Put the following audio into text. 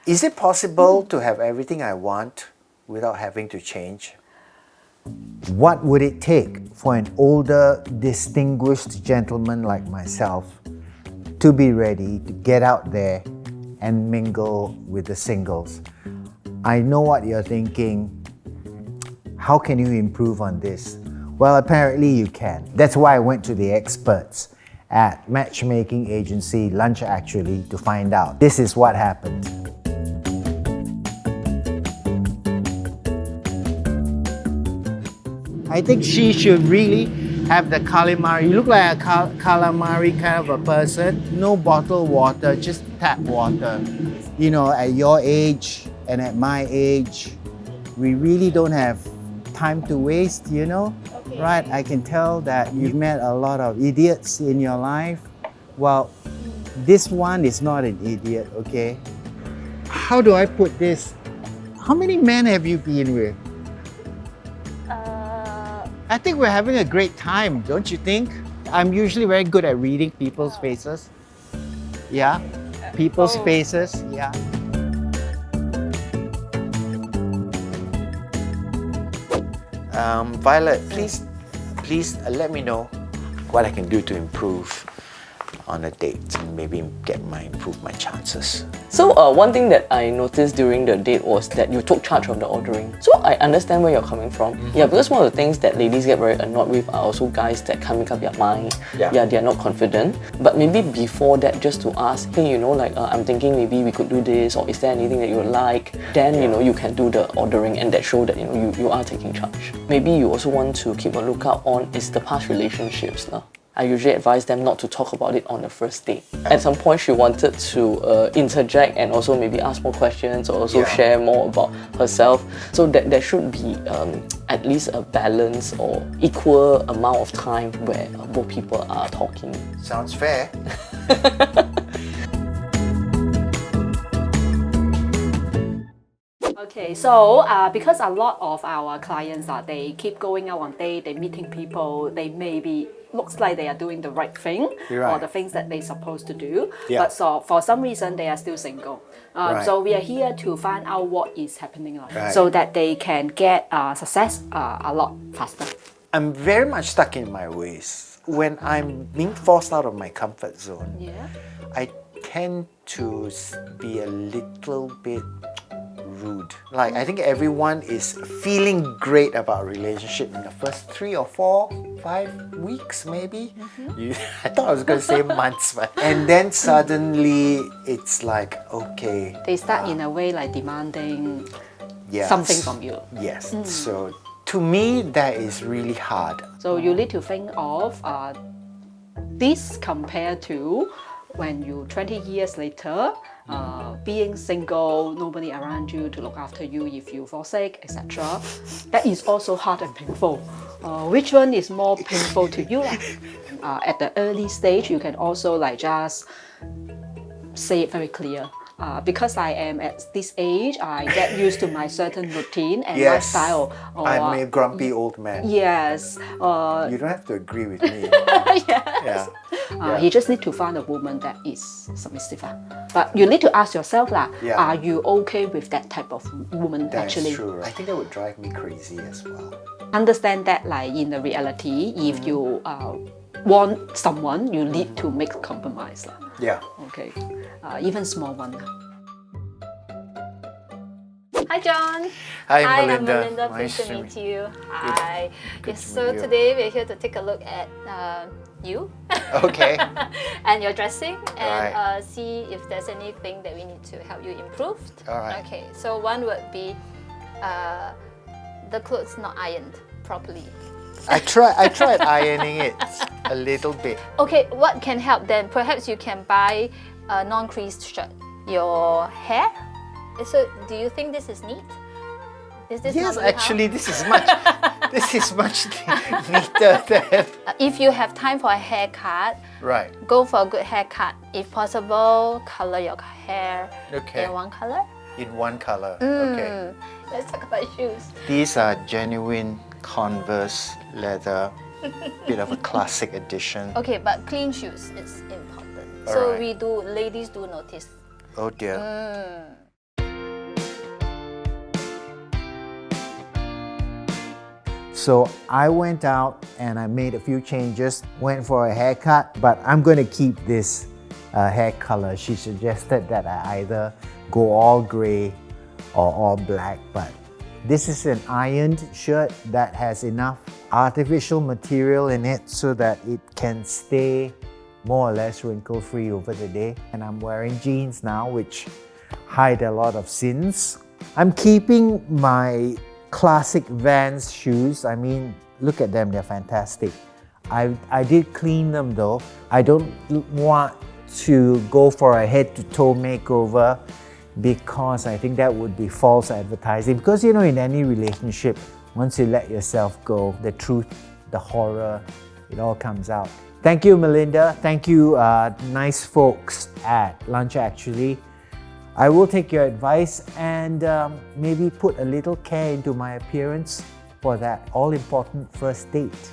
Is it possible to have everything I want without having to change? What would it take for an older, distinguished gentleman like myself to be ready to get out there and mingle with the singles? I know what you're thinking. How can you improve on this? Well, apparently you can. That's why I went to the experts at matchmaking agency Lunch Actually to find out. This is what happened. I think she should really have the calamari. You look like a calamari kind of a person. No bottled water, just tap water. You know, at your age and at my age, we really don't have time to waste, you know? Okay. Right, I can tell that you've met a lot of idiots in your life. Well, this one is not an idiot, okay? How do I put this? How many men have you been with? I think we're having a great time, don't you think? I'm usually very good at reading people's faces. Yeah, people's faces, yeah. Violet, please let me know what I can do to improve on a date and maybe improve my chances. So one thing that I noticed during the date was that you took charge of the ordering. So I understand where you're coming from. Yeah, because one of the things that ladies get very annoyed with are also guys that can't make up their mind. Yeah, they're not confident. But maybe before that, just to ask, hey, you know, like I'm thinking maybe we could do this, or is there anything that you would like? Then you know you can do the ordering, and that show that you know you are taking charge. Maybe you also want to keep a lookout on is the past relationships now. I usually advise them not to talk about it on the first date. At some point, she wanted to interject and also maybe ask more questions or also share more about herself. So that there should be at least a balance or equal amount of time where both people are talking. Sounds fair. Okay, so because a lot of our clients they keep going out on date, they meeting people, they maybe looks like they are doing the right thing or the things that they're supposed to do, but so for some reason they are still single. So we are here to find out what is happening so that they can get success a lot faster. I'm very much stuck in my ways. When I'm being forced out of my comfort zone, I tend to be a little bit rude. Like, I think everyone is feeling great about a relationship in the first 3 or 4, 5 weeks maybe. I thought I was going to say months, but and then suddenly it's like, okay. They start in a way like demanding something from you. Yes. So to me, that is really hard. So you need to think of this compared to when you 20 years later being single, nobody around you to look after you if you fall sick, etc. That is also hard and painful. Which one is more painful to you? At the early stage, you can also like just say it very clear. Because I am at this age, I get used to my certain routine and lifestyle. I'm a grumpy old man. Yes. You don't have to agree with me. You just need to find a woman that is submissive. But you need to ask yourself, are you okay with that type of woman actually? That's true. I think that would drive me crazy as well. Understand that like in the reality, if you want someone, you need to make compromise. Yeah. Okay. Even small one. Hi, John. Hi, Hi, Melinda. I'm Melinda. Pleased to meet you. Hi. Yes, so today we're here to take a look at you. Okay. And your dressing and see if there's anything that we need to help you improve. All right. Okay, so one would be the clothes not ironed properly. I tried ironing it a little bit. Okay, what can help then? Perhaps you can buy a non-creased shirt. Your hair? So, do you think this is neat? Is this yes, actually, this is much neater than. If you have time for a haircut, go for a good haircut. If possible, color your hair in one color. In one color. Okay. Let's talk about shoes. These are genuine Converse leather, bit of a classic edition. Okay, but clean shoes is important. So ladies do notice. Oh dear. So I went out and I made a few changes, went for a haircut, but I'm going to keep this hair color. She suggested that I either go all gray or all black, but this is an ironed shirt that has enough artificial material in it so that it can stay more or less wrinkle-free over the day. And I'm wearing jeans now, which hide a lot of sins. I'm keeping my classic Vans shoes. I mean, look at them, they're fantastic. I did clean them though. I don't want to go for a head-to-toe makeover because I think that would be false advertising. Because you know, in any relationship, once you let yourself go, the truth, the horror, it all comes out. Thank you, Melinda. Thank you, nice folks at Lunch Actually. I will take your advice and maybe put a little care into my appearance for that all-important first date.